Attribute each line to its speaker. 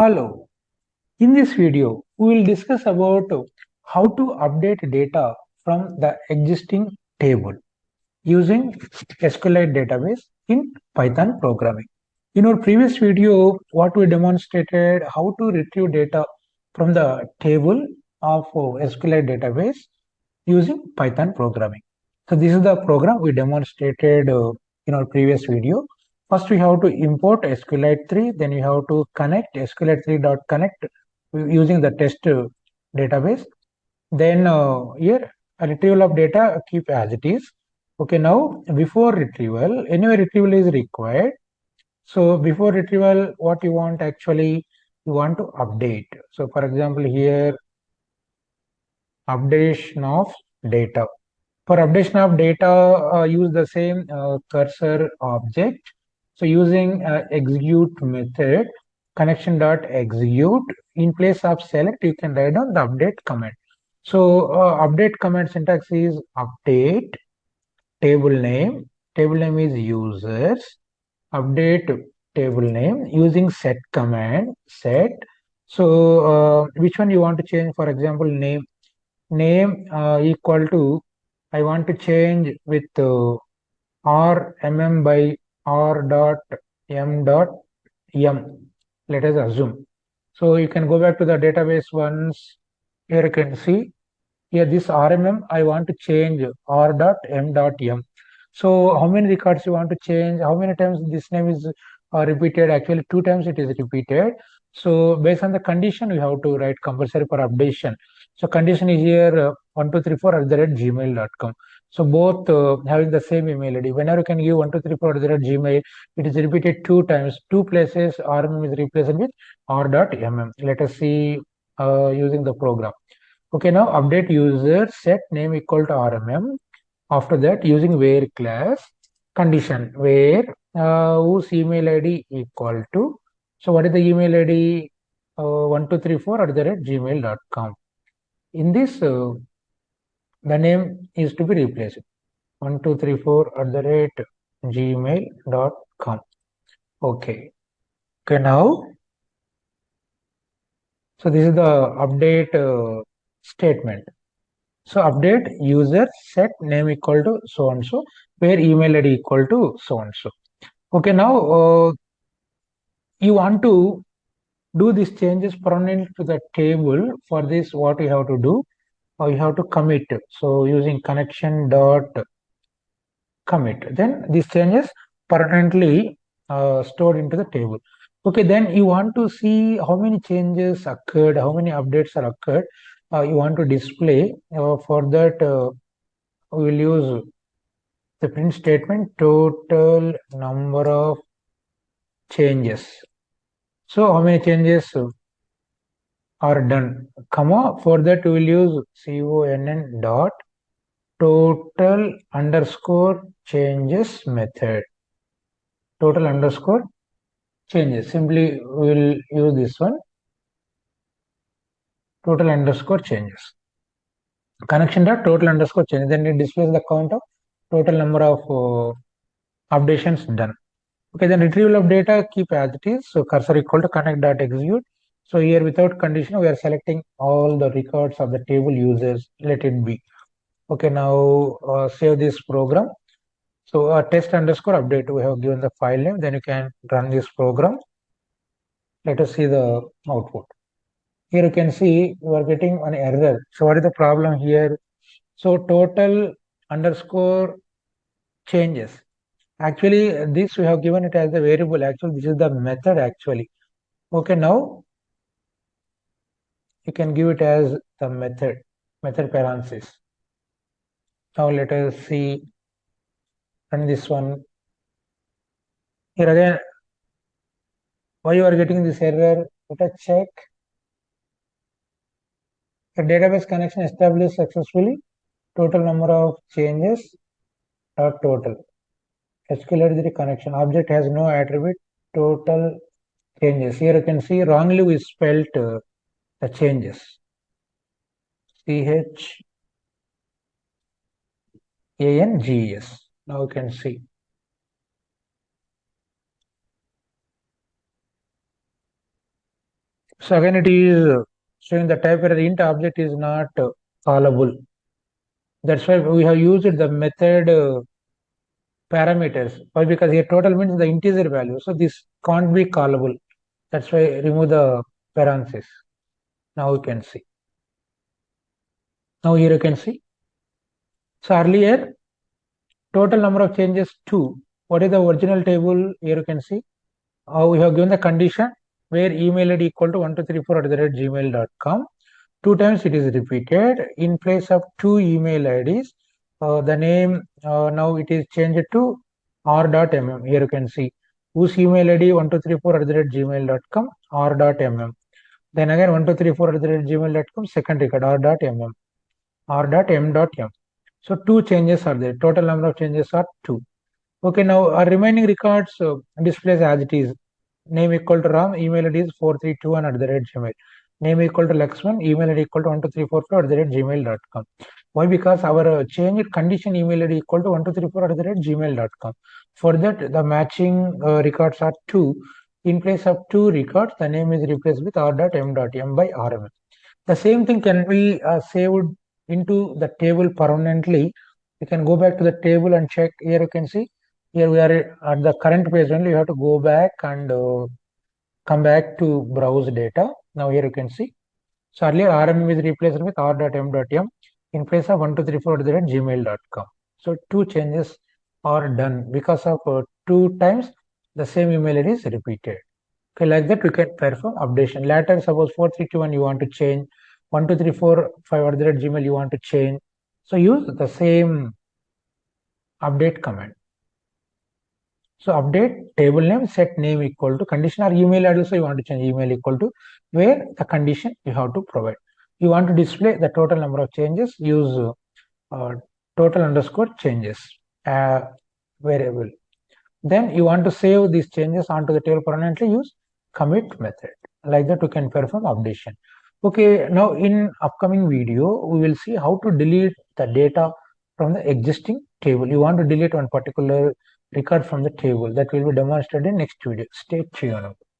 Speaker 1: Hello, in this video, we will discuss about how to update data from the existing table using SQLite database in Python programming. In our previous video, what we demonstrated how to retrieve data from the table of SQLite database using Python programming. So this is the program we demonstrated in our previous video. First, we have to import SQLite 3, then we have to connect SQLite 3.connect using the test database. Then here, a retrieval of data keep as it is. Okay, now before retrieval, anyway retrieval is required. So before retrieval, what you want actually, you want to update. So for example, here, updation of data. For updation of data, use the same cursor object. So using execute method, connection.execute, in place of select, you can write down the update command. So update command syntax is update table name is users, update table name using set command, set. So which one you want to change? For example, name equal to, I want to change with rmm by r dot m dot m. Let us assume. So you can go back to the database once. Here you can see, here this rmm I want to change r dot m dot m. So how many records you want to change? How many times this name is repeated? Actually, 2 times it is repeated. So based on the condition, we have to write compulsory for updation. So condition is here 1234@gmail.com. So both having the same email ID. Whenever you can give 1234@gmail, it is repeated 2 times. 2 places rmm is replaced with r.mm. Let us see using the program. Okay, now update user set name equal to rmm. After that, using where class condition where whose email ID equal to. So what is the email ID? 1234@gmail.com. In this, the name is to be replaced. 1234@gmail.com. Okay. Okay, now, so this is the update statement. So update user set name equal to so and so, where email ID equal to so and so. Okay, now you want to do these changes permanent to the table. For this, what you have to do, you have to commit. So using connection dot commit, then these changes permanently stored into the table. Okay, then you want to see how many changes occurred, how many updates are occurred. You want to display. For that, we will use the print statement total number of changes. So how many changes are done, comma, for that we will use conn dot total underscore changes method. Total underscore changes. Simply we will use this one, total underscore changes. Connection dot total underscore changes. Then it displays the count of total number of updations done. Okay, then retrieval of data keep as it is. So cursor equal to connect dot execute. So here without condition, we are selecting all the records of the table users. Let it be. Okay, now save this program. So test underscore update, we have given the file name. Then you can run this program. Let us see the output. Here you can see you are getting an error. So what is the problem here? So total underscore changes. Actually, this we have given it as a variable. Actually, this is the method actually. Okay, now you can give it as the method parenthesis. Now let us see, run this one. Here again, why you are getting this error? Let us check. The database connection established successfully. Total number of changes dot total. SQLite connection object has no attribute. Total changes. Here you can see wrongly we spelled the changes. CHANGES. Now you can see. So again, it is showing the type error int object is not callable. That's why we have used the method parameters. Why? Because here total means the integer value. So this can't be callable. That's why remove the parenthesis. Now you can see. Now here you can see. So earlier total number of changes 2. What is the original table? Here you can see. We have given the condition where email id equal to 1234@gmail.com. 2 times it is repeated. In place of 2 email IDs, the name now it is changed to r.mm. Here you can see whose email ID 1234@gmail.com r.mm. Then again 1234@gmail.com second record r.mm r.m.m. So 2 changes are there. Total number of changes are 2. Okay, now our remaining records displays as it is. Name equal to Ram, email ID is 4321@gmail. Name equal to Laxman, email ID equal to 12344@gmail.com. Why? Because our changed condition email ID equal to 12344@gmail.com. For that, the matching records are 2. In place of 2 records, the name is replaced with r.m.m by rm. The same thing can be saved into the table permanently. You can go back to the table and check. Here you can see. Here we are at the current page only. You have to go back and come back to browse data. Now here you can see. So earlier rm is replaced with r.m.m in place of 1234@gmail.com. So 2 changes are done because of 2 times the same email ID is repeated. Okay, like that we can perform updation. Later, suppose 4321 you want to change, 12345@gmail you want to change. So use the same update command. So update table name, set name equal to condition or email address. So you want to change email equal to where the condition you have to provide. You want to display the total number of changes, use total underscore changes variable. Then you want to save these changes onto the table permanently, use commit method. Like that, we can perform updation. Okay, now in upcoming video, we will see how to delete the data from the existing table. You want to delete one particular record from the table. That will be demonstrated in next video. Stay tuned.